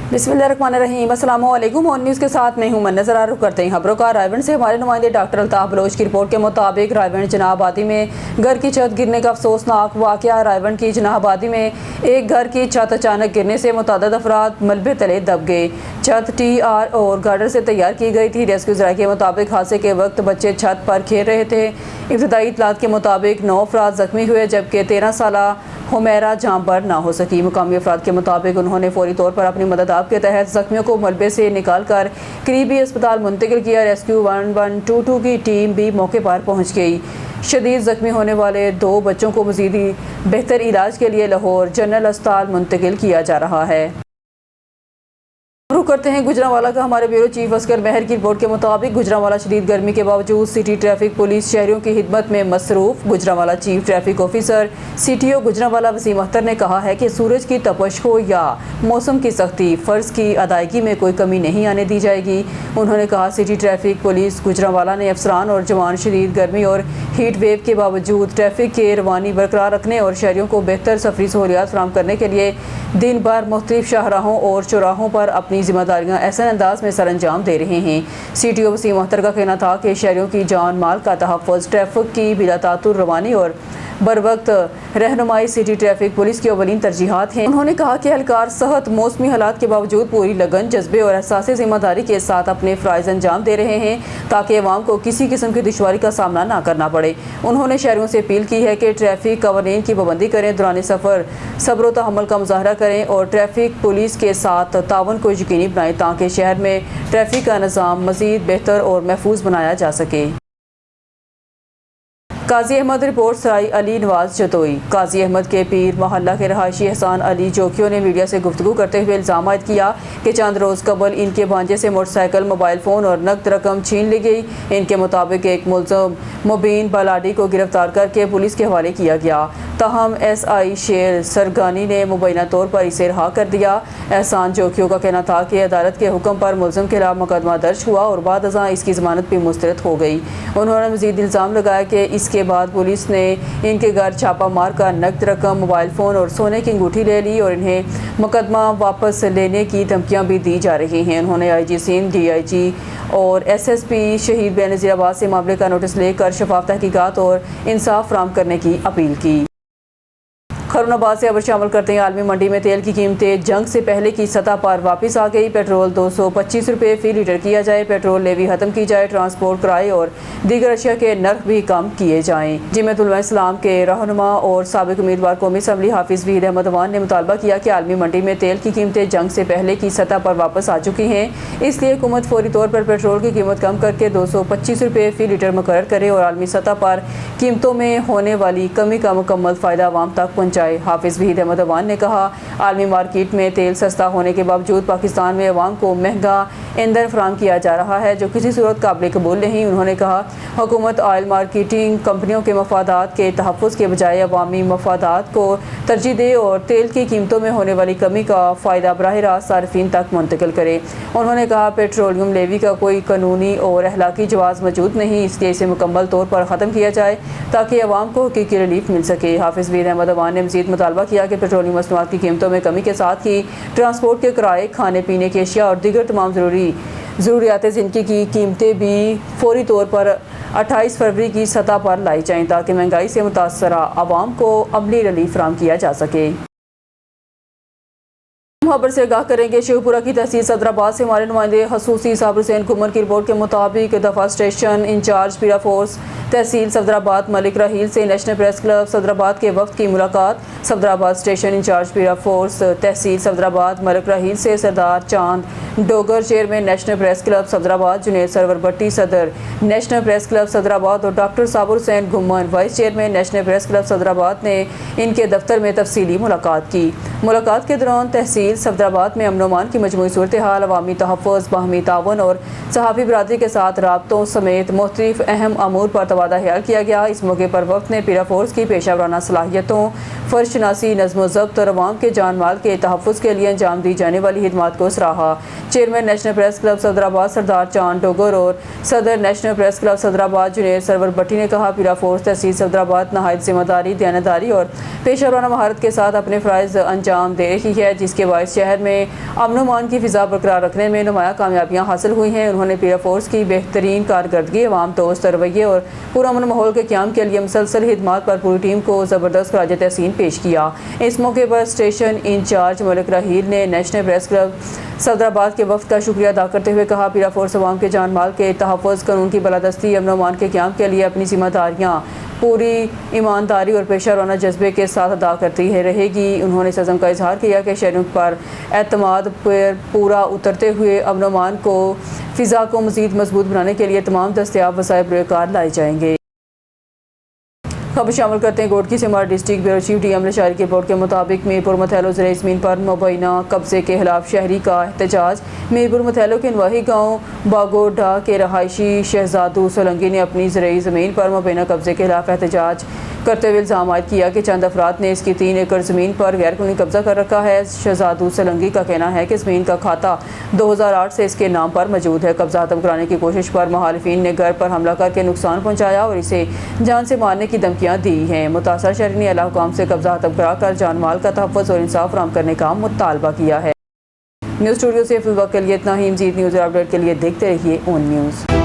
बिस्मिल्लाहिर्रहमानिर्रहीम। अस्सलाम वालेकुम। और न्यूज़ के साथ मैं हूं मन। नजर रुख करते हैं खबरों का। रायवंड से हमारे नुमाइंदे डॉक्टर अल्ताफ बलोच की रिपोर्ट के मुताबिक रायवंड जनाबादी में घर की छत गिरने का अफसोसनाक वाक़या। रायवंड की जनाबादी में एक घर की छत अचानक गिरने से मुतअद्दिद अफराद मलबे तले दब गए। छत TR और गार्डर से तैयार की गई थी। रेस्क्यू ज़राए के मुताबिक हादसे के वक्त बच्चे छत पर खेल रहे थे। इब्तदाई इत्तलात के मुताबिक 9 अफराद जख्मी हुए, जबकि 13 साला हुमैरा जाम पर ना हो सकी। मुकामी अफराद के मुताबिक उन्होंने फौरी तौर पर अपनी मदद के तहत जख्मियों को मलबे से निकाल कर करीबी अस्पताल मुंतकिल किया। रेस्क्यू 1122 की टीम भी मौके पर पहुंच गई। शदीद जख्मी होने वाले 2 बच्चों को मज़ीद बेहतर इलाज के लिए लाहौर जनरल अस्पताल मुंतकिल किया जा रहा है। रुख करते हैं गुजरांवाला का। हमारे ब्यूरो चीफ अस्कर महर की रिपोर्ट के मुताबिक गुजरांवाला शदीद गर्मी के बावजूद सिटी ट्रैफिक पुलिस शहरियों की खिदमत में मसरूफ। Gujranwala chief traffic officer CTO Gujranwala Waseem Akhtar ने कहा है कि सूरज की तपश हो या मौसम की सख्ती, फ़र्ज की अदायगी में कोई कमी नहीं आने दी जाएगी। उन्होंने कहा सिटी ट्रैफिक पुलिस गुजरांवाला ने अफसरान और जवान शदीद गर्मी और हीट वेव के बावजूद ट्रैफिक के रवानी बरकरार रखने और शहरियों को बेहतर सफरी सहूलियात फराहम करने के लिए दिन भर मुख्तलिफ शाहराहों और चौराहों पर अपनी जिम्मेदारियां ऐसे अंदाज में सर अंजाम दे रहे हैं। CTO वसीम अख्तर का कहना था कि शहरियों की जान माल का तहफ़्फ़ुज़, ट्रैफिक की बिला तातुर रवानी और बर वक्त रहनुमाई सिटी ट्रैफिक पुलिस की अवलीन तरजीहात हैं। उन्होंने कहा कि एहलकार सेहत मौसमी हालात के बावजूद पूरी लगन, जज्बे और एहसास जिम्मेदारी के साथ अपने फ़राइज़ अंजाम दे रहे हैं ताकि अवाम को किसी किस्म की दुश्वारी का सामना ना करना पड़े। उन्होंने शहरियों से अपील की है कि ट्रैफिक कवानीन की पाबंदी करें, दौरान सफ़र सब्र व तहम्मुल का मुजाहरा करें और ट्रैफिक पुलिस के साथ तावन को यकीनी बनाएं ताकि शहर में ट्रैफिक का निज़ाम मज़ीद बेहतर और महफूज बनाया जा सके। काजी अहमद रिपोर्ट सराई अली नवाज जतोई। काजी अहमद के पीर मोहल्ला के रहायशी एहसान अली जोकियों ने मीडिया से गुफ्तगू करते हुए इल्ज़ाम आयद किया कि चंद रोज़ कबल इनके भांजे से मोटरसाइकिल, मोबाइल फ़ोन और नकद रकम छीन ली गई। इनके मुताबिक एक मुल्ज़म मुबीन बालाडी को गिरफ्तार करके पुलिस के हवाले किया गया। ताहम SI शेर सरगानी ने मुबैना तौर पर इसे रहा कर दिया। एहसान जोकियों का कहना था कि अदालत के हुक्म पर मुल्ज़म के खिलाफ मुकदमा दर्ज हुआ और बाद अज़ां इसकी ज़मानत भी मुस्तरद हो गई। उन्होंने मज़ीद इल्ज़ाम लगाया कि इसके बाद पुलिस ने इनके घर छापा मार कर नकद रकम, मोबाइल फ़ोन और सोने की अंगूठी ले ली और इन्हें मुकदमा वापस लेने की धमकियां भी दी जा रही हैं। उन्होंने IG सिंध, DIG और SSP शहीद बेनज़ीर अब्बास से मामले का नोटिस लेकर शफाफ तहकीकात और इंसाफ फराहम करने की अपील की। खैरुनाबाद से खबर शामिल करते हैं। आलमी मंडी में तेल की कीमतें जंग से पहले की सतह पर वापस आ गई। पेट्रोल 225 रुपये फ़ी लीटर किया जाए, पेट्रोल लेवी खत्म की जाए, ट्रांसपोर्ट किराए और दीगर अशिया के नर्ख भी कम किए जाएँ। जमात उलमा इस्लाम के रहनुमा और साबिक उम्मीदवार कौमी असम्बली हाफिज़ वहीद अहमद अवान ने मुतालबा किया कि आलमी मंडी में तेल की कीमतें जंग से पहले की सतह पर वापस आ चुकी हैं, इसलिए हुकूमत फौरी तौर पर पेट्रोल की कीमत कम करके 225 रुपये फ़ी लीटर मुकर्रर करे और आलमी सतह पर कीमतों में होने वाली कमी का मुकम्मल फ़ायदा आवाम तक पहुँचाए। हाफिज़ वहीद अहमद अवान ने कहा, आलमी मार्केट में तेल सस्ता होने के बावजूद पाकिस्तान में अवाम को महंगा ईंधन फराहम किया जा रहा है जो किसी सूरत काबिल कबूल नहीं। उन्होंने कहा, हुकूमत ऑयल मार्केटिंग कंपनियों के मफादात के तहफ़्फ़ुज़ के बजाय अवामी मफादात को तरजीह दे और तेल की कीमतों में होने वाली कमी का फ़ायदा बराह रास्त सार्फिन तक मुंतकिल करे। उन्होंने कहा, पेट्रोलियम लेवी का कोई कानूनी और अखलाकी जवाज़ मौजूद नहीं, इसलिए इसे मुकम्मल तौर पर ख़त्म किया जाए ताकि अवाम को हकीकी रिलीफ मिल सके। हाफिज़ वहीद अहमद अवान ने मज़ीद मुतालबा किया कि पेट्रोलियम मसनूआत की कीमतों में कमी के साथ ही ट्रांसपोर्ट के किराए, खाने पीने की अशिया और दीगर तमाम ज़रूरियात ज़िंदगी की कीमतें भी फौरी तौर पर 28 फरवरी की सतह पर लाई जाएँ ताकि महंगाई से मुतासरा आवाम को अमली रिलीफ फराहम किया जा सके। खबर से आगाह करेंगे शेखपुरा की तहसील सदराबाद से हमारे नुमाइंदे हसूसी साबिर हुसैन कुमर की रिपोर्ट के मुताबिक दफा स्टेशन इंचार्ज पीरा फोर्स तहसील सदराबाद मलिक राहील से नेशनल प्रेस क्लब सदराबाद के वफ्द की मुलाकात। सदराबाद स्टेशन इंचार्ज पीरा फोर्स तहसील सदराबाद मलिक राहील से Sardar Chand Dogar chairman national press club Sadrabad, Junaid Sarwar Bhatti सदर नेशनल प्रेस क्लब सदराबाद और doctor Sabir Hussain Ghuman vice chairman national press club Sadrabad ने इनके दफ्तर में तफसीली मुलाकात की। मुलाकात के दौरान तहसील सदराबाद में अमन व अमान की मजमूई सूरत हाल, अवामी तहफ़्फ़ुज़, बाहमी तावन और सहाफ़ी बरादरी के साथ राब्तों समेत मुख्तलिफ अहम अमूर पर तबादला ख्याल किया गया। इस मौके पर वफ़द ने पीरा फोर्स की पेशा वराना सलाहियतों, फ़र्श शनासी, नज़्म व ज़ब्त और अवाम के जान माल के तहफ़्फ़ुज़ के लिए अंजाम दी जाने वाली खिदमात को सराहा। چیئرمین نیشنل پریس کلب صدرآباد سردار چاند ڈوگر اور صدر نیشنل پریس کلب صدرآباد جنید سرور بٹی نے کہا پیرا فورس تحصیل صدرآباد نہایت ذمہ داری، دیانتداری اور پیشہ ورانہ مہارت کے ساتھ اپنے فرائض انجام دے رہی ہے، جس کے باعث شہر میں امن و امان کی فضا برقرار رکھنے میں نمایاں کامیابیاں حاصل ہوئی ہیں۔ انہوں نے پیرا فورس کی بہترین کارکردگی، عوام دوست رویے اور پرامن ماحول کے قیام کے لیے مسلسل خدمات پر پوری ٹیم کو زبردست خراج تحسین پیش کیا۔ اس موقع پر اسٹیشن انچارج ملک راہیل نے نیشنل پریس کلب صدرآباد کے وفد کا شکریہ ادا کرتے ہوئے کہا پیرا فورس عوام کے جان مال کے تحفظ، قانون کی بالادستی، امن و امان کے قیام کے لیے اپنی ذمہ داریاں پوری ایمانداری اور پیشہ ورانہ جذبے کے ساتھ ادا کرتی رہے گی۔ انہوں نے اس عزم کا اظہار کیا کہ شہریوں پر اعتماد پر پورا اترتے ہوئے امن و امان کو فضا کو مزید مضبوط بنانے کے لیے تمام دستیاب وسائل بروئے کار لائے جائیں گے۔ خبر شامل کرتے ہیں گوٹکی سے ہمارے district bureau chief D M Lashari کی رپورٹ کے مطابق میرپور متھیلو زرعی زمین پر مبینہ قبضے کے خلاف شہری کا احتجاج۔ میرپور متھیلو کے نواحی گاؤں باگوڈھا کے رہائشی شہزادو سولنگی نے اپنی زرعی زمین پر مبینہ قبضے کے خلاف احتجاج کرتے ہوئے الزام عائد کیا کہ چند افراد نے اس کی 3 ایکڑ زمین پر غیر قانونی قبضہ کر رکھا ہے۔ شہزادو سولنگی کا کہنا ہے کہ زمین کا کھاتہ 2008 سے اس کے نام پر موجود ہے۔ قبضہ ختم کرانے کی کوشش پر مخالفین نے گھر پر حملہ کر کے نقصان پہنچایا اور اسے جان سے مارنے کی دھمکیاں دی ہیں۔ متاثرہ شہری نے اعلیٰ حکام سے قبضہ ختم کرا کر جان مال کا تحفظ اور انصاف فراہم کرنے کا مطالبہ کیا ہے۔ نیوز اسٹوڈیو سے فی الوقت کے لیے اتنا ہی۔ مزید نیوز اور اپڈیٹ کے لیے دیکھتے رہیے اون نیوز۔